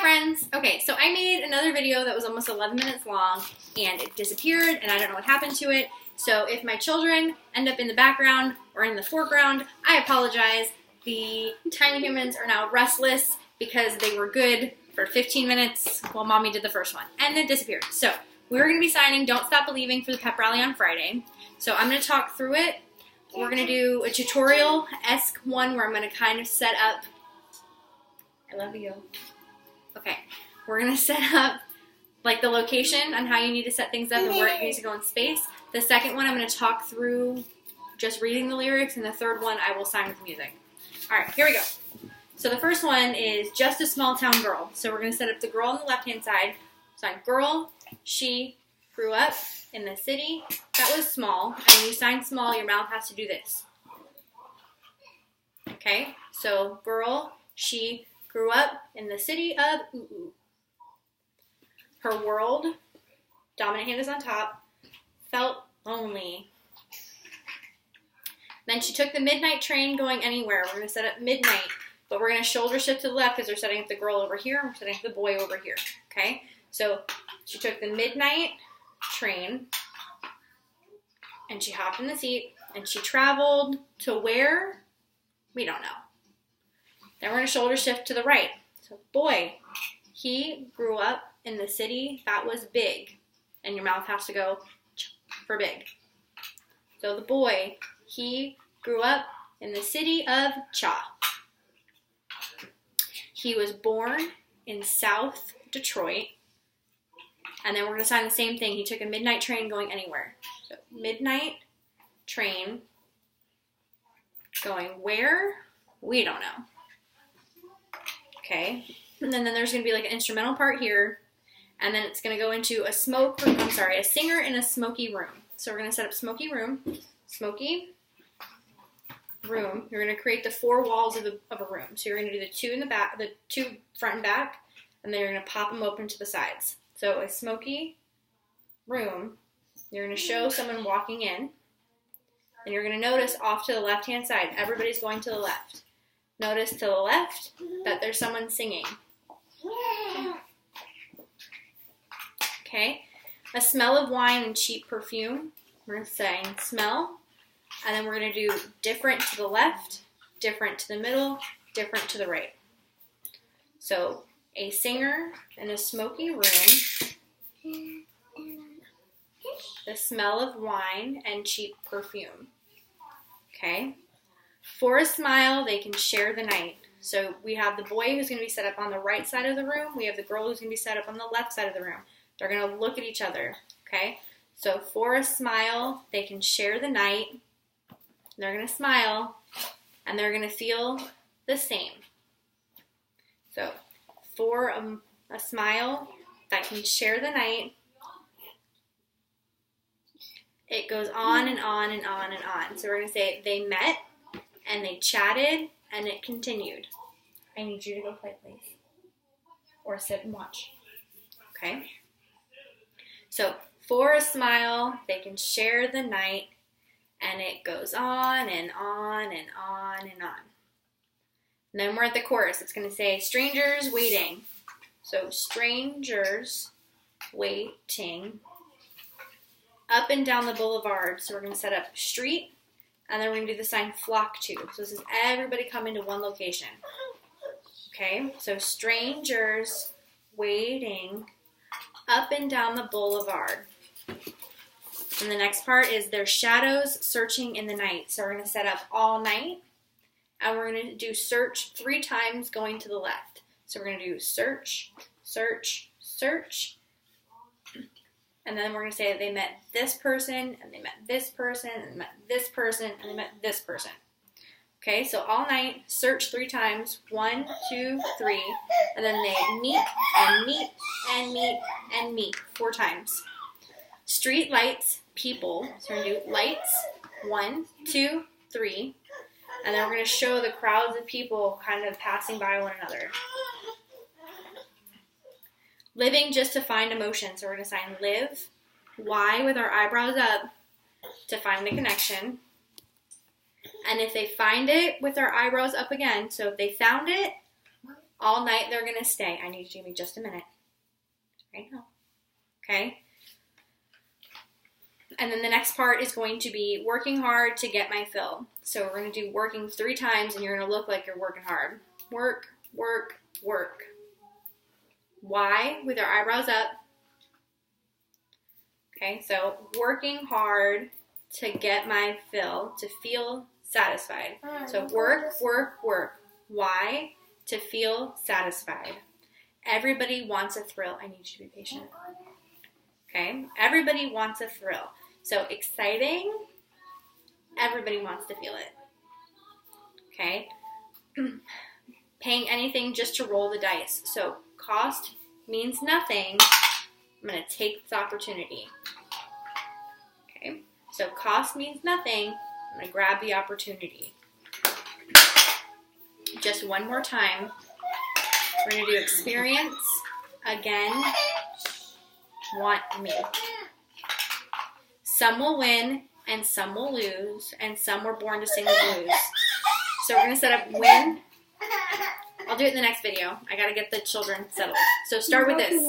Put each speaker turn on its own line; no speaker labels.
Hi friends! Okay, so I made another video that was almost 11 minutes long and it disappeared and I don't know what happened to it. So if my children end up in the background or in the foreground, I apologize. The tiny humans are now restless because they were good for 15 minutes while mommy did the first one and then disappeared. So we're going to be signing Don't Stop Believing for the pep rally on Friday. So I'm going to talk through it. We're going to do a tutorial-esque one where I'm going to kind of set up. I love you. Okay, we're going to set up like the location on how you need to set things up and where it needs to go in space. The second one I'm going to talk through just reading the lyrics, and the third one I will sign with music. Alright, here we go. So the first one is Just a Small Town Girl. So we're going to set up the girl on the left-hand side. Sign girl, she grew up in the city that was small, and when you sign small, your mouth has to do this. Okay, so girl, she grew up in the city of Ooh. Her world, dominant hand is on top, felt lonely. Then she took the midnight train going anywhere. We're going to set up midnight, but we're going to shoulder shift to the left because we're setting up the girl over here and we're setting up the boy over here. Okay, so she took the midnight train and she hopped in the seat and she traveled to where? We don't know. Then we're going to shoulder shift to the right. So boy, he grew up in the city that was big. And your mouth has to go for big. So the boy, he grew up in the city of Cha. He was born in South Detroit. And then we're going to sign the same thing. He took a midnight train going anywhere. So midnight train going where? We don't know. Okay. And then there's going to be like an instrumental part here. And then it's going to go into a singer in a smoky room. So we're going to set up smoky room. Smoky room. You're going to create the four walls of a room. So you're going to do the two in the back, the two front and back, and then you're going to pop them open to the sides. So a smoky room. You're going to show someone walking in, and you're going to notice off to the left-hand side. Everybody's going to the left. Notice to the left that there's someone singing. Okay, a smell of wine and cheap perfume. We're going to say smell, and then we're going to do different to the left, different to the middle, different to the right. So a singer in a smoky room, the smell of wine and cheap perfume. Okay, for a smile, they can share the night. So we have the boy who's going to be set up on the right side of the room. We have the girl who's going to be set up on the left side of the room. They're going to look at each other, okay? So for a smile, they can share the night. They're going to smile, and they're going to feel the same. So for a smile that can share the night, it goes on and on and on and on. So we're going to say they met, and they chatted, and it continued. I need you to go play, please. Or sit and watch. Okay? So, for a smile, they can share the night, and it goes on and on and on and on. And then we're at the chorus. It's going to say, strangers waiting. So, strangers waiting up and down the boulevard. So, we're going to set up street, and then we're going to do the sign flock to. So, this is everybody coming to one location. Okay, so strangers waiting up and down the boulevard. And the next part is their shadows searching in the night. So we're going to set up all night, and we're going to do search 3 times going to the left. So we're going to do search, search, search. And then we're going to say that they met this person, and they met this person, and they met this person, and they met this person. Okay, so all night, search 3 times, 1, 2, 3, and then they meet, and meet, and meet, and meet 4 times. Street lights, people, so we're going to do lights, 1, 2, 3, and then we're going to show the crowds of people kind of passing by one another. Living just to find emotion, so we're going to sign live, Y with our eyebrows up to find the connection. And if they find it with our eyebrows up again, so if they found it, All night they're going to stay. I need you to give me just a minute. Right now. Okay? And then the next part is going to be working hard to get my fill. So we're going to do working 3 times, and you're going to look like you're working hard. Work, work, work. Y with our eyebrows up. Okay, so working hard to get my fill, to feel satisfied. So work, work, work. Y, to feel satisfied. Everybody wants a thrill. I need you to be patient. Okay, everybody wants a thrill. So exciting, everybody wants to feel it. Okay, paying anything just to roll the dice. So cost means nothing. I'm going to take this opportunity. Okay, so cost means nothing. I'm going to grab the opportunity. Just one more time. We're going to do experience, again, want me. Some will win, and some will lose, and some were born to sing the blues. So we're going to set up win. I'll do it in the next video. I got to get the children settled. So start with this.